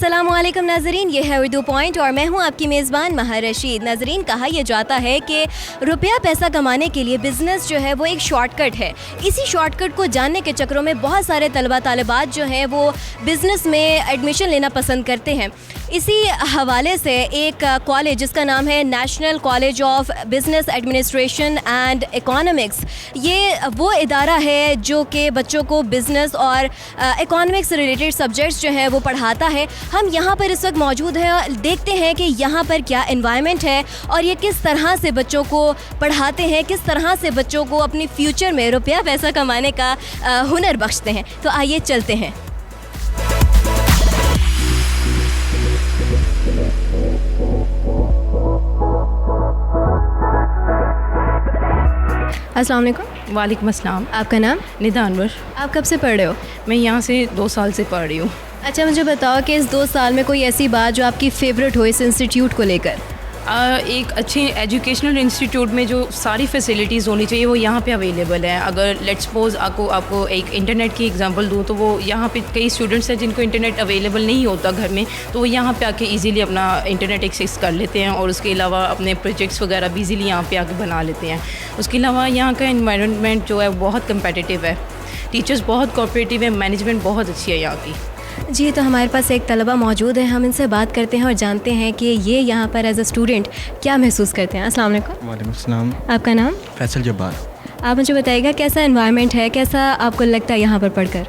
अस्सलामुअलैकुम नाज़रीन, ये है उर्दू पॉइंट और मैं हूँ आपकी मेज़बान महर रशीद। नाज़रीन, कहा यह जाता है कि रुपया पैसा कमाने के लिए बिज़नेस जो है वो एक शॉर्टकट है। इसी शॉर्टकट को जानने के चक्करों में बहुत सारे तलबा तालिबात जो हैं वो बिज़नेस में एडमिशन लेना पसंद करते हैं। इसी हवाले से एक कॉलेज जिसका नाम है national college of business administration and economics, ये वो इदारा है जो कि बच्चों को बिज़नेस और इकोनॉमिक्स से रिलेटेड सब्जेक्ट्स जो हैं वो पढ़ाता है। हम यहाँ पर इस वक्त मौजूद हैं और देखते हैं कि यहाँ पर क्या एनवायरनमेंट है और ये किस तरह से बच्चों को पढ़ाते हैं, किस तरह से बच्चों को अपनी फ्यूचर में रुपया पैसा कमाने का हुनर बख्शते हैं। तो आइए चलते हैं। अस्सलाम वालेकुम। वालेकुम अस्सलाम। आपका नाम? निदा अनवर। आप कब से पढ़ रहे हो? मैं यहाँ से 2 साल से पढ़ रही हूँ। अच्छा, मुझे बताओ कि इस 2 साल में कोई ऐसी बात जो आपकी फ़ेवरेट हो इस इंस्टीट्यूट को लेकर? एक अच्छे एजुकेशनल इंस्टीट्यूट में जो सारी फैसिलिटीज़ होनी चाहिए वो यहाँ पे अवेलेबल है। अगर लेट्स सपोज आपको एक इंटरनेट की एग्जांपल दूँ तो वो यहाँ पे कई स्टूडेंट्स हैं जिनको इंटरनेट अवेलेबल नहीं होता घर में, तो वो यहाँ पे आके इजीली अपना इंटरनेट एक्सेस कर लेते हैं और उसके अलावा अपने प्रोजेक्ट्स वगैरह भी इजीली यहाँ पे आके बना लेते हैं। उसके अलावा यहाँ का एनवायरनमेंट जो है बहुत कम्पिटिटिव है, टीचर्स बहुत कोऑपरेटिव है, मैनेजमेंट बहुत अच्छी है यहाँ की। जी, तो हमारे पास एक तलबा मौजूद है, हम इनसे बात करते हैं और जानते हैं कि ये यहाँ पर एज अ स्टूडेंट क्या महसूस करते हैं। अस्सलाम वालेकुम। वालेकुम अस्सलाम। आपका नाम? फैसल जब्बार। आप मुझे बताइएगा कैसा एनवायरनमेंट है, कैसा आपको लगता है यहाँ पर पढ़कर?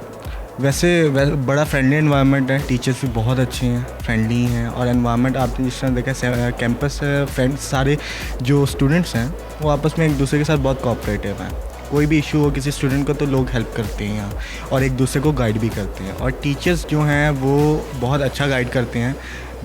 वैसे बड़ा फ्रेंडली एनवायरनमेंट है, टीचर्स भी बहुत अच्छे हैं, फ्रेंडली हैं और एनवायरनमेंट आपने जिस तरह देखा कैंपस फ्रेंड्स सारे जो स्टूडेंट्स हैं वो आपस में एक दूसरे के साथ बहुत कोऑपरेटिव हैं। कोई भी इशू हो किसी स्टूडेंट को तो लोग हेल्प करते हैं यहाँ और एक दूसरे को गाइड भी करते हैं और टीचर्स जो हैं वो बहुत अच्छा गाइड करते हैं।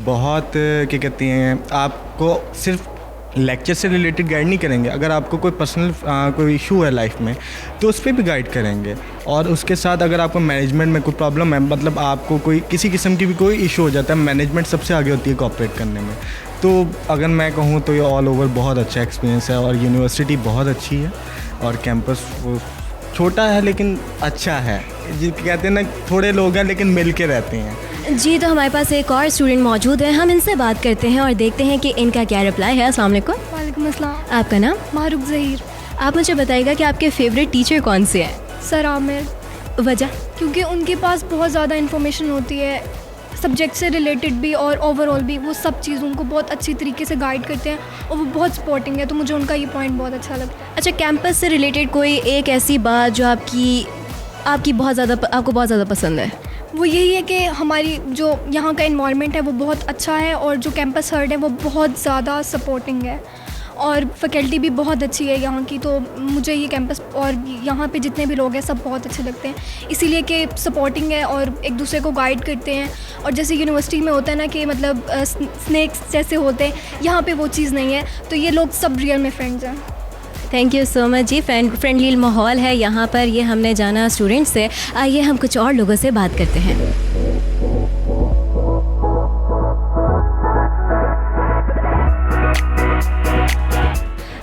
बहुत क्या कहते हैं, आपको सिर्फ लेक्चर से रिलेटेड गाइड नहीं करेंगे, अगर आपको कोई पर्सनल कोई इशू है लाइफ में तो उस पर भी गाइड करेंगे। और उसके साथ अगर आपको मैनेजमेंट में कोई प्रॉब्लम है, मतलब आपको कोई किसी किस्म की भी कोई इशू हो जाता है, मैनेजमेंट सबसे आगे होती है कोऑपरेट करने में। तो अगर मैं कहूँ तो ये ऑल ओवर बहुत अच्छा एक्सपीरियंस है और यूनिवर्सिटी बहुत अच्छी है और कैंपस वो छोटा है लेकिन अच्छा है। जी कहते हैं ना, थोड़े लोग हैं लेकिन मिल के रहते हैं। जी, तो हमारे पास एक और स्टूडेंट मौजूद है, हम इनसे बात करते हैं और देखते हैं कि इनका क्या रिप्लाई है। अस्सलाम वालेकुम। वालेकुम अस्सलाम। आपका नाम? मारूक ज़हीर। आप मुझे बताइएगा कि आपके फेवरेट टीचर कौन से हैं? सर आमिर। वजह? क्योंकि उनके पास बहुत ज़्यादा इन्फॉर्मेशन होती है सब्जेक्ट से रिलेटेड भी और ओवरऑल भी, वो सब चीज़ों को बहुत अच्छी तरीके से गाइड करते हैं और वो बहुत सपोर्टिंग है, तो मुझे उनका ये पॉइंट बहुत अच्छा लगता है। अच्छा, कैंपस से रिलेटेड कोई एक ऐसी बात जो आपको बहुत ज़्यादा पसंद है? वो यही है कि हमारी जो यहाँ का इन्वायरमेंट है वो बहुत अच्छा है और जो कैंपस हेड है वो बहुत ज़्यादा सपोर्टिंग है और फैकल्टी भी बहुत अच्छी है यहाँ की। तो मुझे ये कैंपस और यहाँ पे जितने भी लोग हैं सब बहुत अच्छे लगते हैं, इसीलिए कि सपोर्टिंग है और एक दूसरे को गाइड करते हैं। और जैसे यूनिवर्सिटी में होता है ना कि मतलब स्नैक्स जैसे होते हैं, यहाँ पे वो चीज़ नहीं है, तो ये लोग सब रियल में फ्रेंड्स हैं। थैंक यू सो मच जी। फ्रेंडली माहौल है यहाँ पर, ये हमने जाना स्टूडेंट से। आइए हम कुछ और लोगों से बात करते हैं।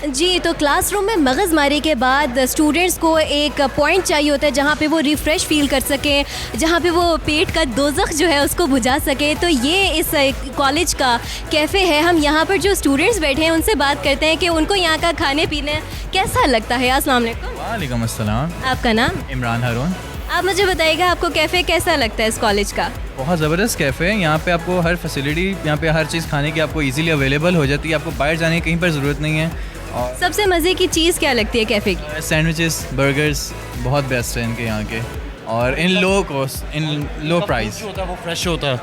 जी, तो क्लासरूम में मगज़मारी के बाद स्टूडेंट्स को एक पॉइंट चाहिए होता है जहाँ पे वो रिफ़्रेश फील कर सकें, जहाँ पे वो पेट का दोज़ख जो है उसको बुझा सके। तो ये इस कॉलेज का कैफ़े है। हम यहाँ पर जो स्टूडेंट्स बैठे हैं उनसे बात करते हैं कि उनको यहाँ का खाने पीने कैसा लगता है। अस्सलाम वालेकुम। वालेकुम अस्सलाम। आपका नाम? इमरान हारून। आप मुझे बताइएगा आपको कैफ़े कैसा लगता है इस कॉलेज का? बहुत ज़बरदस्त कैफ़े है। यहाँ पे आपको हर फैसिलिटी, यहाँ पे हर चीज़ खाने की आपको इजीली अवेलेबल हो जाती है, आपको बाहर जाने की कहीं पर ज़रूरत नहीं है। और सबसे मज़े की चीज़ क्या लगती है कैफ़े की? सैंडविचेस, बर्गर्स बहुत बेस्ट है इनके यहाँ के, और इन लो कॉस्ट, इन लो प्राइस होता है वो फ्रेश होता है।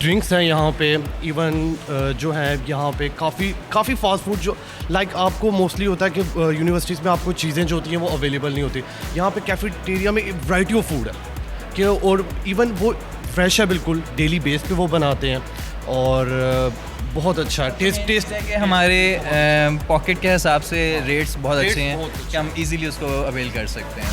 ड्रिंक्स हैं यहाँ पे, इवन जो है यहाँ पे काफ़ी फास्ट फूड जो लाइक आपको मोस्टली होता है कि यूनिवर्सिटीज़ में आपको चीज़ें जो होती हैं वो अवेलेबल नहीं होती। यहाँ पे कैफेटेरिया में वैरायटी ऑफ फूड है कि, और इवन वो फ्रेश है बिल्कुल, डेली बेस पे वो बनाते हैं और बहुत अच्छा टेस्ट है कि हमारे पॉकेट के हिसाब से रेट्स बहुत अच्छे हैं कि हम इजीली उसको अवेल कर सकते हैं।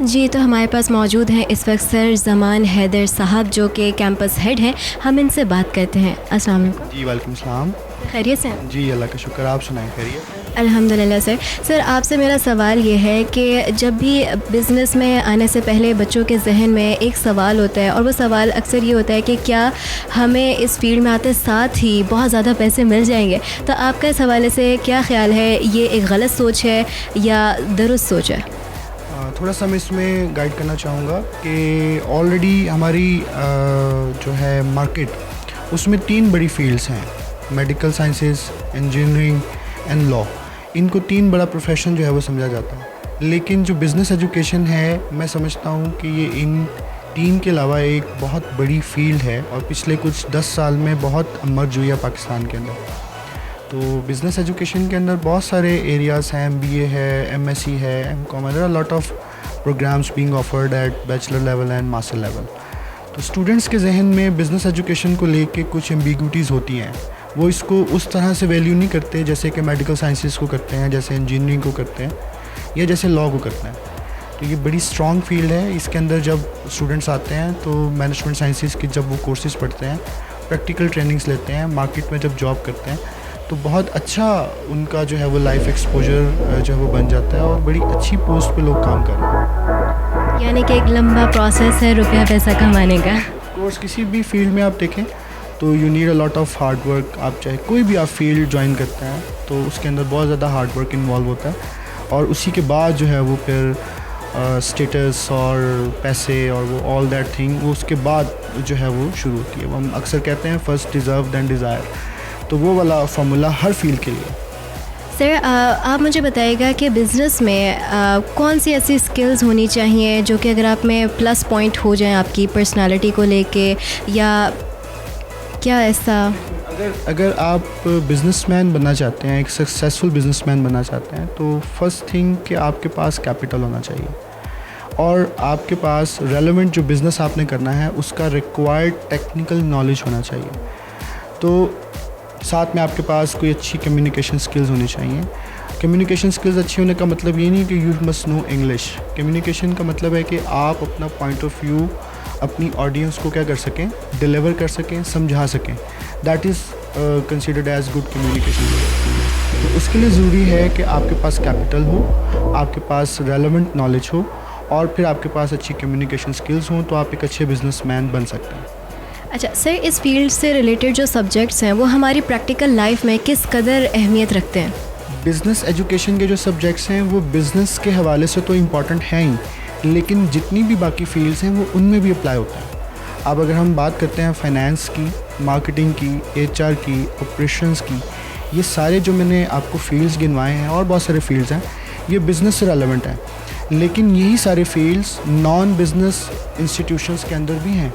जी, तो हमारे पास मौजूद हैं इस वक्त सर ज़मान हैदर साहब जो कि कैंपस हेड हैं। हम इनसे बात करते हैं। अस्सलाम वालेकुम। जी वालेकुम सलाम। खैरियत से हैं? जी अल्लाह का शुक्र, आप सुनाएं खैरियत? अल्हम्दुलिल्लाह सर। सर आपसे मेरा सवाल ये है कि जब भी बिज़नेस में आने से पहले बच्चों के जहन में एक सवाल होता है और वो सवाल अक्सर ये होता है कि क्या हमें इस फील्ड में आते साथ ही बहुत ज़्यादा पैसे मिल जाएंगे, तो आपका इस हवाले से क्या ख़्याल है, ये एक गलत सोच है या दुरुस्त सोच है? थोड़ा सा मैं इसमें गाइड करना चाहूँगा कि ऑलरेडी हमारी जो है मार्केट उसमें 3 बड़ी फील्ड्स हैं, medical sciences, engineering and law. इनको 3 बड़ा प्रोफेशन जो है वो समझा जाता है। लेकिन जो बिज़नेस एजुकेशन है, मैं समझता हूँ कि ये इन 3 के अलावा एक बहुत बड़ी फील्ड है और पिछले कुछ 10 साल में बहुत मर्ज हुई है पाकिस्तान के अंदर। तो बिज़नेस एजुकेशन के अंदर बहुत सारे एरियाज़ हैं, MBA है, MSc है, MCom है, there are lot of programs being offered at bachelor level and master level. तो स्टूडेंट्स के जहन में बिज़नेस एजुकेशन को लेके कुछ एम्बिग्विटीज़ होती हैं। वो इसको उस तरह से वैल्यू नहीं करते जैसे कि मेडिकल साइंसेस को करते हैं, जैसे इंजीनियरिंग को करते हैं या जैसे लॉ को करते हैं। तो ये बड़ी स्ट्रॉन्ग फील्ड है। इसके अंदर जब स्टूडेंट्स आते हैं तो मैनेजमेंट साइंसेस की जब वो कोर्सेज़ पढ़ते हैं, प्रैक्टिकल ट्रेनिंग्स लेते हैं, मार्केट में जब जॉब करते हैं तो बहुत अच्छा उनका जो है वो लाइफ एक्सपोजर जो है वो बन जाता है और बड़ी अच्छी पोस्ट पे लोग काम कर रहे हैं। यानी कि एक लंबा प्रोसेस है रुपया पैसा कमाने का। कोर्स किसी भी फील्ड में आप देखें तो you need a lot of hard work. आप चाहे कोई भी आप फील्ड ज्वाइन करते हैं तो उसके अंदर बहुत ज़्यादा हार्ड वर्क इन्वॉल्व होता है और उसी के बाद जो है वो फिर स्टेटस और पैसे और वो ऑल दैट थिंग वो उसके बाद जो है वो शुरू होती है। वो हम अक्सर कहते हैं फर्स्ट डिज़र्व दैन डिज़ायर, तो वो वाला फार्मूला हर फील्ड के लिए। सर आप मुझे बताइएगा कि बिज़नेस में कौन सी ऐसी स्किल्स होनी चाहिए जो कि अगर आप में प्लस पॉइंट हो जाएं आपकी पर्सनालिटी को लेके, या क्या ऐसा? अगर आप बिज़नेसमैन बनना चाहते हैं, एक सक्सेसफुल बिज़नेसमैन बनना चाहते हैं, तो फर्स्ट थिंग कि आपके पास कैपिटल होना चाहिए और आपके पास रेलेवेंट जो बिज़नेस आपने करना है उसका रिक्वायर्ड टेक्निकल नॉलेज होना चाहिए। तो साथ में आपके पास कोई अच्छी कम्युनिकेशन स्किल्स होनी चाहिए। कम्युनिकेशन स्किल्स अच्छी होने का मतलब ये नहीं कि you must know English. Communication का मतलब है कि आप अपना पॉइंट ऑफ व्यू अपनी ऑडियंस को क्या कर सकें, डिलीवर कर सकें, समझा सकें। That is considered as good communication. तो उसके लिए ज़रूरी है कि आपके पास कैपिटल हो, आपके पास रेलेवेंट नॉलेज हो और फिर आपके पास अच्छी कम्युनिकेशन स्किल्स हों, तो आप एक अच्छे बिजनेसमैन बन सकते हैं। अच्छा सर, इस फील्ड से रिलेटेड जो सब्जेक्ट्स हैं वो हमारी प्रैक्टिकल लाइफ में किस कदर अहमियत रखते हैं? बिज़नेस एजुकेशन के जो सब्जेक्ट्स हैं वो बिज़नेस के हवाले से तो इम्पॉर्टेंट हैं ही, लेकिन जितनी भी बाकी फील्ड्स हैं वो उनमें भी अप्लाई होता है। अब अगर हम बात करते हैं फाइनेंस की, मार्केटिंग की, HR की, ऑपरेशंस की, ये सारे जो मैंने आपको फील्ड्स गिनवाए हैं और बहुत सारे फील्ड्स हैं, ये बिज़नेस से रेलेवेंट हैं। लेकिन यही सारे फील्ड्स नॉन बिज़नेस इंस्टीट्यूशंस के अंदर भी हैं।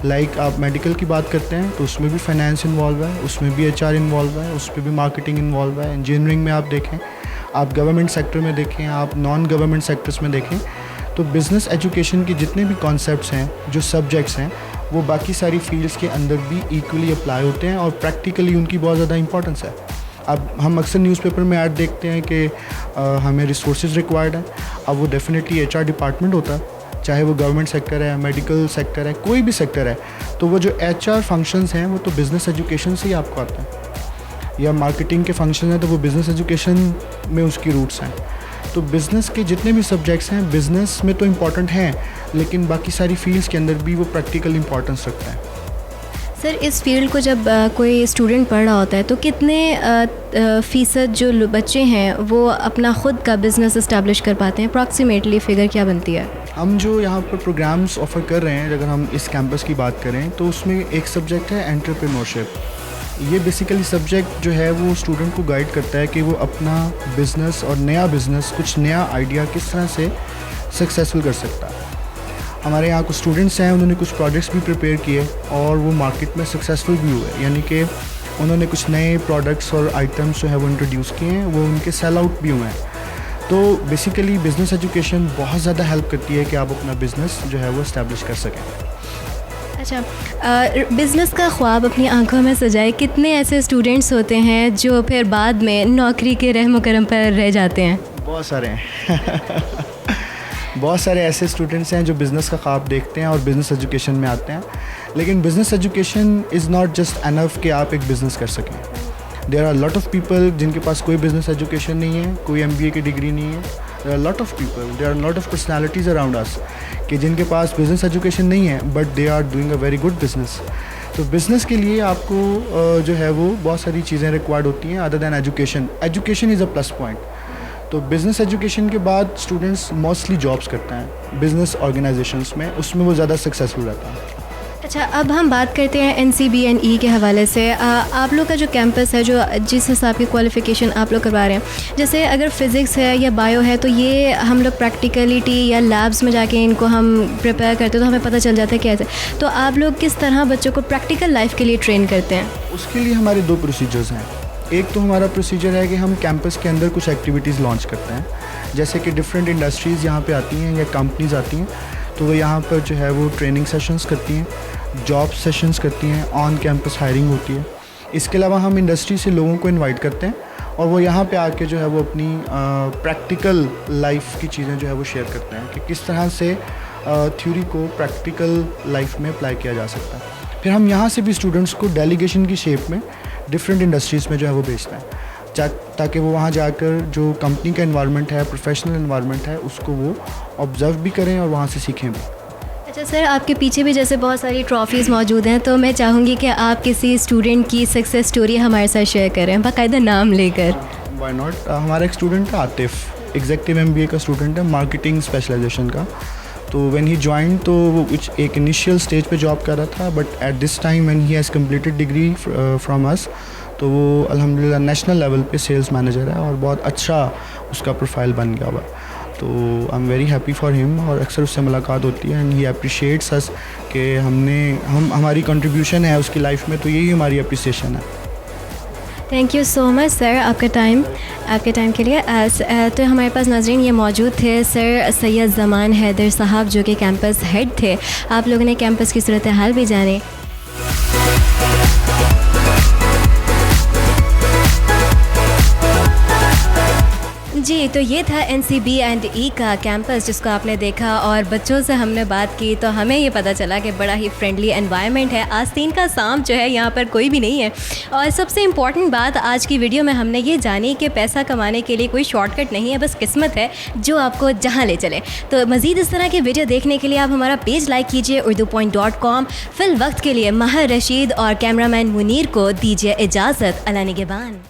लाइक आप मेडिकल की बात करते हैं तो उसमें भी फाइनेंस इन्वॉल्व है, उसमें भी HR इन्वॉल्व है, उसमें भी मार्केटिंग इन्वॉल्व है। इंजीनियरिंग में आप देखें, आप गवर्नमेंट सेक्टर में देखें, आप नॉन गवर्नमेंट सेक्टर्स में देखें, तो बिज़नेस एजुकेशन के जितने भी कॉन्सेप्ट्स हैं, जो सब्जेक्ट्स हैं, वो बाकी सारी फील्ड्स के अंदर भी इक्वली अप्लाई होते हैं और प्रैक्टिकली उनकी बहुत ज़्यादा इंपॉर्टेंस है। अब हम अक्सर न्यूज़पेपर में ऐड देखते हैं कि हमें रिसोर्सेज रिक्वायर्ड हैं। अब वो डेफिनेटली HR डिपार्टमेंट होता है, चाहे वो गवर्नमेंट सेक्टर है, मेडिकल सेक्टर है, कोई भी सेक्टर है, तो वो जो HR फंक्शंस हैं वो तो बिज़नेस एजुकेशन से ही आपको आता है। या मार्केटिंग के फंक्शन हैं तो वो बिज़नेस एजुकेशन में उसकी रूट्स हैं। तो बिज़नेस के जितने भी सब्जेक्ट्स हैं, बिज़नेस में तो इम्पॉर्टेंट हैं, लेकिन बाकी सारी फील्ड्स के अंदर भी वो प्रैक्टिकल इम्पॉर्टेंस रखता है। सर, इस फील्ड को जब कोई स्टूडेंट पढ़ रहा होता है तो कितने फ़ीसद जो बच्चे हैं वो अपना ख़ुद का बिज़नेस इस्टेब्लिश कर पाते हैं? अप्रॉक्सीमेटली फ़िगर क्या बनती है? हम जो यहाँ पर प्रोग्राम्स ऑफ़र कर रहे हैं, अगर हम इस कैंपस की बात करें तो उसमें एक सब्जेक्ट है एंटरप्रेन्योरशिप। ये बेसिकली सब्जेक्ट जो है वो स्टूडेंट को गाइड करता है कि वो अपना बिज़नेस और नया बिज़नेस, कुछ नया आइडिया किस तरह से सक्सेसफुल कर सकता है। हमारे यहाँ कुछ स्टूडेंट्स हैं, उन्होंने कुछ प्रोजेक्ट्स भी प्रिपेयर किए और वो मार्केट में सक्सेसफुल भी हुए, यानी कि उन्होंने कुछ नए प्रोडक्ट्स और आइटम्स जो है वो इंट्रोड्यूस किए हैं, वो उनके सेल आउट भी हुए हैं। तो बेसिकली बिज़नेस एजुकेशन बहुत ज़्यादा हेल्प करती है कि आप अपना बिज़नेस जो है वो इस्टेब्लिश कर सकें। अच्छा, बिज़नेस का ख्वाब अपनी आंखों में सजाए कितने ऐसे स्टूडेंट्स होते हैं जो फिर बाद में नौकरी के रहम करम पर रह जाते हैं? बहुत सारे हैं बहुत सारे ऐसे स्टूडेंट्स हैं जो बिज़नेस का ख्वाब देखते हैं और बिज़नेस एजुकेशन में आते हैं, लेकिन business education is not just enough कि आप एक बिज़नेस कर सकें। There are lot of people जिनके पास कोई बिजनेस एजुकेशन नहीं है, कोई MBA की डिग्री नहीं है. There are lot of people, there are lot of personalities around us कि जिनके पास बिजनेस एजुकेशन नहीं है but they are doing a very good business. तो बिज़नेस के लिए आपको जो है वो बहुत सारी चीज़ें रिक्वायर्ड होती हैं other than education. Education is a plus point. तो बिज़नेस एजुकेशन के बाद स्टूडेंट्स मोस्टली जॉब्स करते हैं बिज़नेस ऑर्गेनाइजेशंस में, उसमें वो ज़्यादा सक्सेसफुल रहता है. अच्छा, अब हम बात करते हैं NCBNE के हवाले से. आप लोग का जो कैंपस है, जो जिस हिसाब की क्वालिफ़िकेशन आप लोग करवा रहे हैं, जैसे अगर फ़िज़िक्स है या बायो है तो ये हम लोग प्रैक्टिकलिटी या लैब्स में जाके इनको हम प्रिपेयर करते हैं तो हमें पता चल जाता है कैसे. तो आप लोग किस तरह बच्चों को प्रैक्टिकल लाइफ के लिए ट्रेन करते हैं? उसके लिए हमारे 2 प्रोसीजर्स हैं. एक तो हमारा प्रोसीजर है कि हम कैंपस के अंदर कुछ एक्टिविटीज़ लॉन्च करते हैं, जैसे कि डिफरेंट इंडस्ट्रीज़ यहाँ पे आती हैं या कंपनीज़ आती हैं, तो वो यहाँ पर जो है वो ट्रेनिंग सेशंस करती हैं, जॉब सेशंस करती हैं, ऑन कैंपस हायरिंग होती है. इसके अलावा हम इंडस्ट्री से लोगों को इनवाइट करते हैं और वो यहाँ पे आके जो है वो अपनी प्रैक्टिकल लाइफ की चीज़ें जो है वो शेयर करते हैं कि किस तरह से थ्योरी को प्रैक्टिकल लाइफ में अप्लाई किया जा सकता है. फिर हम यहाँ से भी स्टूडेंट्स को डेलीगेशन की शेप में डिफरेंट इंडस्ट्रीज़ में जो है वो भेजते हैं ताकि वो वहाँ जाकर जो कंपनी का एनवायरनमेंट है, प्रोफेशनल एनवायरनमेंट है, उसको वो ऑब्ज़र्व भी करें और वहाँ से सीखें भी. अच्छा सर, आपके पीछे भी जैसे बहुत सारी ट्रॉफ़ीज़ मौजूद हैं, तो मैं चाहूँगी कि आप किसी स्टूडेंट की सक्सेस स्टोरी हमारे साथ शेयर करें, बाकायदा नाम लेकर. Why not. हमारा एक स्टूडेंट है आतिफ, एग्जीक्यूटिव MBA का स्टूडेंट है, मार्केटिंग स्पेशलाइजेशन का. तो व्हेन ही ज्वाइन तो वो एक इनिशियल स्टेज पे जॉब कर रहा था, but at this time when he has completed degree from us, तो वो अल्हम्दुलिल्लाह नेशनल लेवल पे सेल्स मैनेजर है और बहुत अच्छा उसका प्रोफाइल बन गया हुआ. तो I am very happy for him और अक्सर उससे मुलाकात होती है एंड ही अप्रिशिएट्स अस कि हमारी कंट्रीब्यूशन है उसकी लाइफ में, तो यही हमारी अप्रिसिएशन है. Thank you so much sir आपके टाइम के लिए. तो हमारे पास नाज़रीन ये मौजूद थे सर सैयद ज़मान हैदर साहब, जो कि कैंपस हेड थे. आप लोगों ने कैंपस की सूरत हाल भी जाने. जी, तो ये था NCBNE का कैंपस जिसको आपने देखा और बच्चों से हमने बात की तो हमें ये पता चला कि बड़ा ही फ्रेंडली एनवायरनमेंट है. आस्तीन का सांप जो है यहाँ पर कोई भी नहीं है. और सबसे इम्पॉर्टेंट बात आज की वीडियो में हमने ये जानी कि पैसा कमाने के लिए कोई शॉर्टकट नहीं है, बस किस्मत है जो आपको जहाँ ले चले. तो मज़ीद इस तरह के वीडियो देखने के लिए आप हमारा पेज लाइक कीजिए urdupoint.com. फिल वक्त के लिए महर रशीद और कैमरामैन मुनीर को दीजिए इजाज़त. अल्लाह निगहबान.